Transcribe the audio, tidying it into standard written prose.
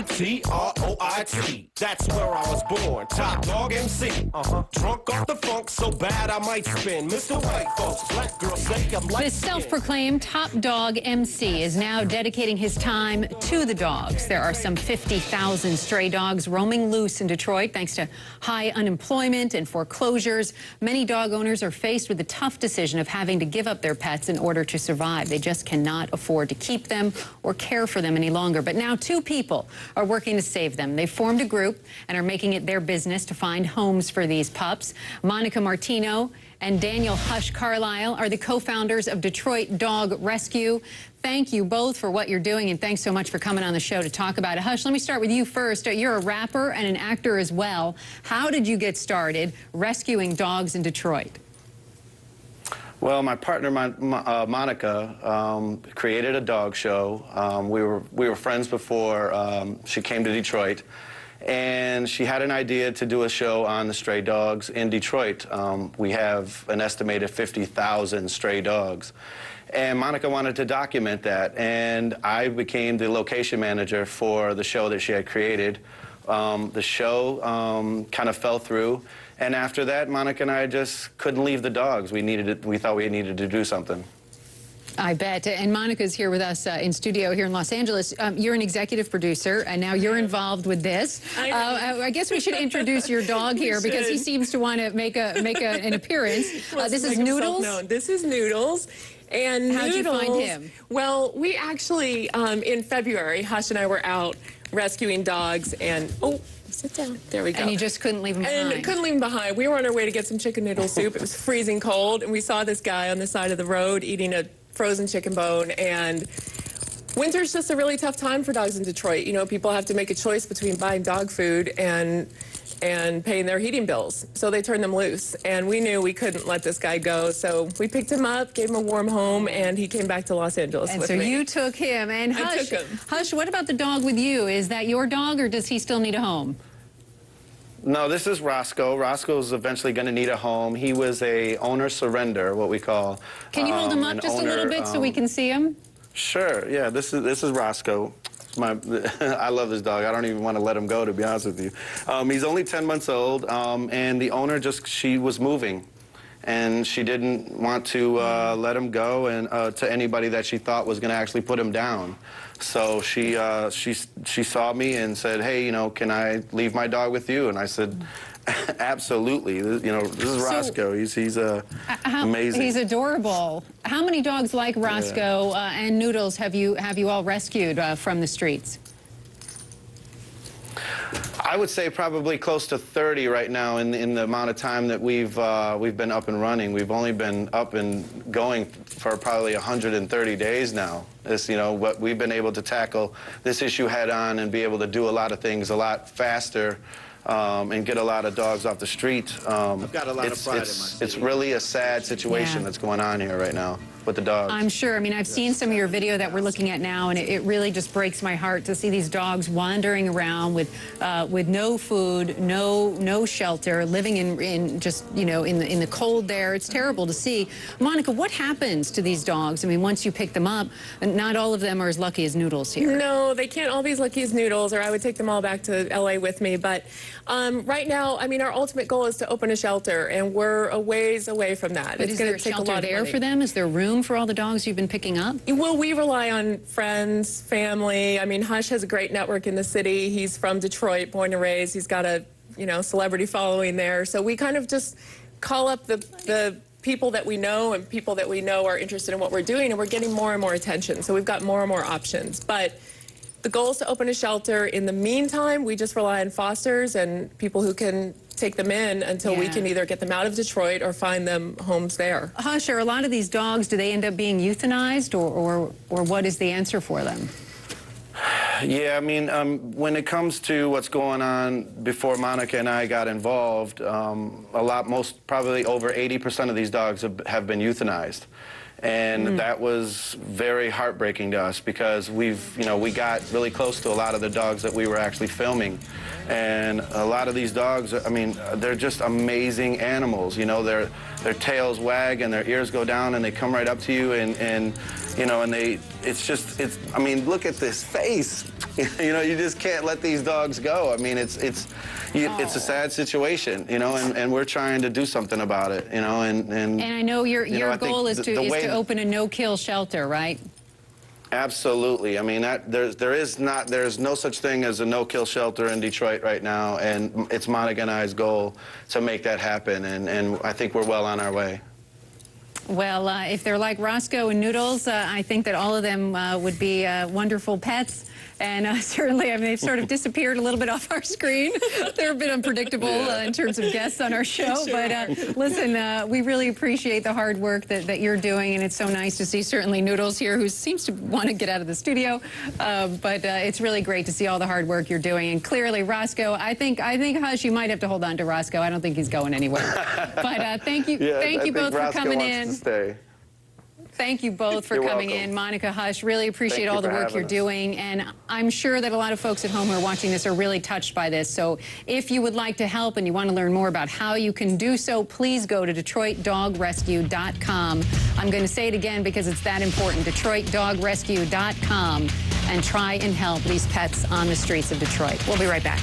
Detroit. That's where I was born. Top dog MC. Drunk off the funk, so bad I might spin. Mr. White folks, black girls say I'm like. This self-proclaimed top dog MC is now dedicating his time to the dogs. There are some 50,000 stray dogs roaming loose in Detroit thanks to high unemployment and foreclosures. Many dog owners are faced with the tough decision of having to give up their pets in order to survive. They just cannot afford to keep them or care for them any longer. But now two people are working to save them. They formed a group and are making it their business to find homes for these pups. Monica Martino and Daniel Hush Carlisle are the co-founders of Detroit Dog Rescue. Thank you both for what you're doing, and thanks so much for coming on the show to talk about it. Hush, let me start with you first. You're a rapper and an actor as well. How did you get started rescuing dogs in Detroit? Well, my partner, Monica, created a dog show. We were friends before she came to Detroit. And she had an idea to do a show on the stray dogs in Detroit. We have an estimated 50,000 stray dogs. And Monica wanted to document that, and I became the location manager for the show that she had created. The show kind of fell through, and after that, Monica and I just couldn't leave the dogs. We thought we needed to do something. I bet. And Monica's here with us in studio here in Los Angeles. You're an executive producer, and now you're involved with this. I guess we should introduce your dog here because he seems to want to make an appearance. This is Noodles. This is Noodles. And how'd you find him? Well, we actually, in February, Hush and I were out rescuing dogs, and sit down. There we go. And you just couldn't leave him behind. And couldn't leave him behind. We were on our way to get some chicken noodle soup. It was freezing cold, and we saw this guy on the side of the road eating a frozen chicken bone. And winter's just a really tough time for dogs in Detroit. You know, people have to make a choice between buying dog food and paying their heating bills. So they turned them loose. And we knew we couldn't let this guy go. So we picked him up, gave him a warm home, and he came back to Los Angeles with me. And so you took him. And Hush, I took him. Hush, what about the dog with you? Is that your dog, or does he still need a home? No, this is Roscoe. Roscoe's eventually going to need a home. He was a owner surrender, what we call. Can you hold him up just a little bit so we can see him? Sure. Yeah, this is Roscoe. I love this dog. I don't even want to let him go, to be honest with you. He's only 10 months old, and the owner she was moving, and she didn't want to let him go and to anybody that she thought was going to actually put him down. So she saw me and said, "Hey, you know, can I leave my dog with you?" And I said, "Absolutely." You know, this is Roscoe. He's amazing. He's adorable. How many dogs like Roscoe and Noodles have you all rescued from the streets? I would say probably close to 30 right now in the amount of time that we've been up and running. We've only been up and going for probably 130 days now. But we've been able to tackle this issue head on and be able to do a lot of things a lot faster. And get a lot of dogs off the street. I've got a lot of pride in my city. It's really a sad situation that's going on here right now with the dogs. I'm sure. I mean, I've seen some of your video that we're looking at now, and it really just breaks my heart to see these dogs wandering around with no food, no shelter, living in just, you know, in the cold there. It's terrible to see. Monica, what happens to these dogs? I mean, once you pick them up, not all of them are as lucky as Noodles here. No, they can't all be as lucky as Noodles, or I would take them all back to LA with me. But right now, I mean, our ultimate goal is to open a shelter, and we're a ways away from that. But is there a shelter there for them? Is there room for all the dogs you've been picking up? Well, we rely on friends, family. I mean, Hush has a great network in the city. He's from Detroit, born and raised. He's got a, you know, celebrity following there. So we kind of just call up the people that we know, and people that we know are interested in what we're doing, and we're getting more and more attention. So we've got more and more options. But the goal is to open a shelter. In the meantime, we just rely on fosters and people who can take them in until we can either get them out of Detroit or find them homes there. Hush, are a lot of these dogs, do they end up being euthanized, or what is the answer for them? Yeah, I mean, when it comes to what's going on, before Monica and I got involved, probably over 80% of these dogs have been euthanized. And that was very heartbreaking to us because we got really close to a lot of the dogs that we were actually filming. And a lot of these dogs, I mean, they're just amazing animals. You know, their tails wag and their ears go down and they come right up to you and I mean, look at this face. You know, you just can't let these dogs go. I mean, it's a sad situation, you know, and we're trying to do something about it, you know, and I know your I think goal is the to way- open a no-kill shelter, right? Absolutely. I mean, there's no such thing as a no-kill shelter in Detroit right now, and it's Monica and I's goal to make that happen, and I think we're well on our way. Well, if they're like Roscoe and Noodles, I think that all of them would be wonderful pets. And certainly, I mean, they've sort of disappeared a little bit off our screen. They're a bit unpredictable in terms of guests on our show. Sure. But listen, we really appreciate the hard work that you're doing. And it's so nice to see certainly Noodles here, who seems to want to get out of the studio. But it's really great to see all the hard work you're doing. And clearly, Roscoe, I think, Hush, you might have to hold on to Roscoe. I don't think he's going anywhere. But thank you both for coming in. Stay. Thank you both for coming in. Monica, Hush, really appreciate all the work you're doing. And I'm sure that a lot of folks at home who are watching this are really touched by this. So if you would like to help and you want to learn more about how you can do so, please go to DetroitDogRescue.com. I'm going to say it again because it's that important, DetroitDogRescue.com, and try and help these pets on the streets of Detroit. We'll be right back.